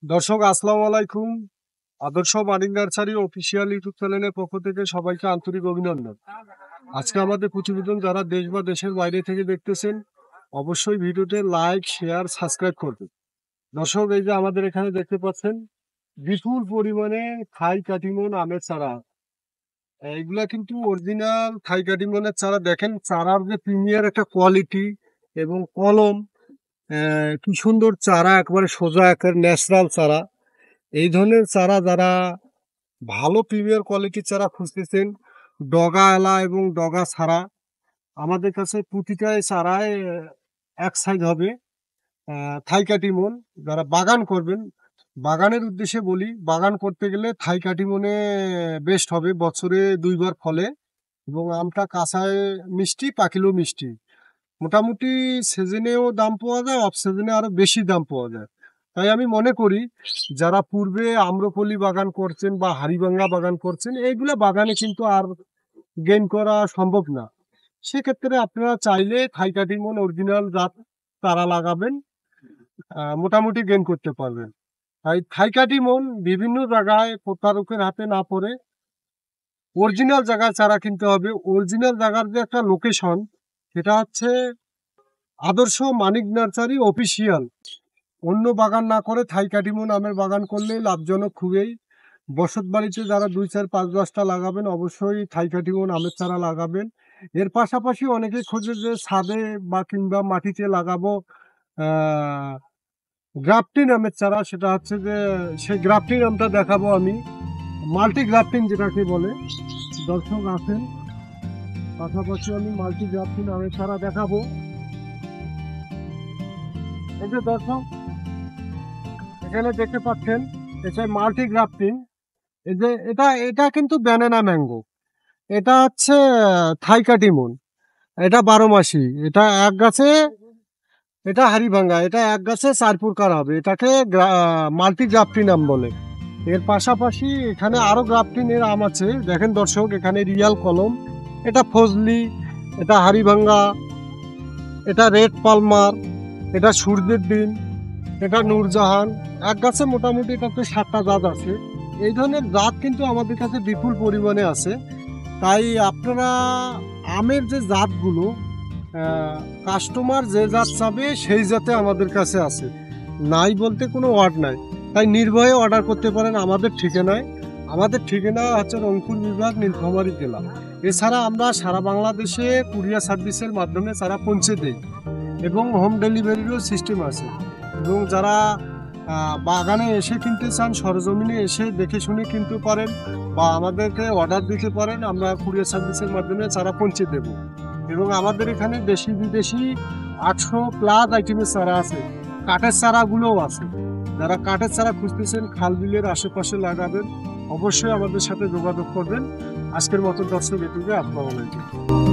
দর্শক আসসালামু আলাইকুম। আদর্শ মানিক নার্সারি অফিসিয়াল ইউটিউব চ্যানেলের পক্ষ থেকে সবাইকে আন্তরিক অভিনন্দন। আজকে আমাদের প্রতিবেদন যারা দেশ বা দেশের বাইরে থেকে দেখতেছেন অবশ্যই ভিডিওতে লাইক শেয়ার সাবস্ক্রাইব করবেন। দর্শক এই যে আমাদের এখানে দেখতে পাচ্ছেন বিপুল পরিমাণে থাই কাটিমন আমের চারা। এইগুলা কিন্তু অরিজিনাল থাই কাটিমনের চারা। দেখেন চারার যে প্রিমিয়ার একটা কোয়ালিটি এবং কলম, কি সুন্দর চারা, একবারে সোজা একের ন্যাচারাল চারা। এই ধরনের চারা যারা ভালো প্রিমিয়ার কোয়ালিটির চারা খুঁজতেছেন, ডগা এলা এবং ডগা ছাড়া, আমাদের কাছে প্রতিটাই চারায় এক সাইজ হবে। থাই কাটিমন যারা বাগান করবেন, বাগানের উদ্দেশ্যে বলি, বাগান করতে গেলে থাই কাটিমনে বেস্ট হবে। বছরে 2 বার ফলে এবং আমটা কাঁচায় মিষ্টি, পাকিলেও মিষ্টি। মোটামুটি সিজনেও দাম পাওয়া যায়, অফ সিজনে আরো বেশি দাম পাওয়া যায়। তাই আমি মনে করি যারা পূর্বে আম্রপলি বাগান করছেন বা হাড়িভাঙ্গা বাগান করছেন, এইগুলা বাগানে কিন্তু আর গেইন করা সম্ভব না। সেক্ষেত্রে আপনারা চাইলে থাই কাটিমন অরিজিনাল জাত চারা লাগাবেন, মোটামুটি গেইন করতে পারবেন। তাই থাই কাটিমন বিভিন্ন জায়গায় প্রতারকের হাতে না পড়ে অরিজিনাল জায়গায় চারা কিনতে হবে। অরিজিনাল জায়গার যে একটা লোকেশন, সেটা হচ্ছে আদর্শ মানিক নার্সারি অফিসিয়াল। অন্য বাগান না করে থাই কাটিমন আমের বাগান করলে লাভজনক খুবই। বসত বাড়িতে যারা 2, 4, 5, 10টা লাগাবেন অবশ্যই থাই কাটিমন আমের চারা লাগাবেন। এর পাশাপাশি অনেকে খোঁজে যে ছাদে বা কিংবা মাটিতে লাগাবো গ্রাফটিন আমের চারা। সেটা হচ্ছে যে সেই গ্রাফটিন আমটা দেখাবো আমি, মাল্টি গ্রাফটিন যেটাকে বলে। দর্শক আছেন, পাশাপাশি আমি মাল্টি গ্রাফটিন আমের চারা দেখাবো। এই যে দর্শক এখানে দেখতে পাচ্ছেন, এটা মাল্টি গ্রাফটিং। এই যে এটা এটা কিন্তু ব্যানানা ম্যাঙ্গো, এটা হচ্ছে থাই কাটিমন, এটা 12 মাসি। এটা এক গাছে, এটা হাড়িভাঙ্গা, এটা এক গাছে 4 প্রকার হবে। এটাকে মাল্টি গ্রাফটিং আম বলে। এর পাশাপাশি এখানে আরো গ্রাফটিনের আম আছে। দেখেন দর্শক, এখানে রিয়াল কলম, এটা ফজলি, এটা হাড়িভাঙ্গা, এটা রেড পালমার, এটা সূর্যের দিন, এটা নূরজাহান। এক গাছে মোটামুটি এটাতে 7টা জাত আছে। এই ধরনের জাত কিন্তু আমাদের কাছে বিপুল পরিমাণে আছে। তাই আপনারা আমের যে জাতগুলো, কাস্টমার যে জাত চাবে সেই জাতে আমাদের কাছে আছে, নাই বলতে কোনো ওয়ার্ড নাই। তাই নির্ভয়ে অর্ডার করতে পারেন আমাদের ঠিকানায়। আমাদের ঠিকানা হচ্ছে রংপুর বিভাগ, নীলফামারী জেলা। এছাড়া আমরা সারা বাংলাদেশে কুরিয়ার সার্ভিসের মাধ্যমে চারা পৌঁছে দিই এবং হোম ডেলিভারিরও সিস্টেম আছে। এবং যারা বাগানে এসে কিনতে চান, সরজমিনে এসে দেখে শুনে কিনতে পারেন বা আমাদেরকে অর্ডার দিতে পারেন, আমরা কুরিয়ার সার্ভিসের মাধ্যমে চারা পৌঁছে দেব। এবং আমাদের এখানে দেশি বিদেশি 800+ আইটেমের চারা আছে, কাঠের চারাগুলোও আছে। যারা কাঠের চারা খুঁজতেছেন, খাল বিলের আশেপাশে লাগাবেন, অবশ্যই আমাদের সাথে যোগাযোগ করবেন। আজকের মতো দর্শক এটুকু, আসসালামু আলাইকুম।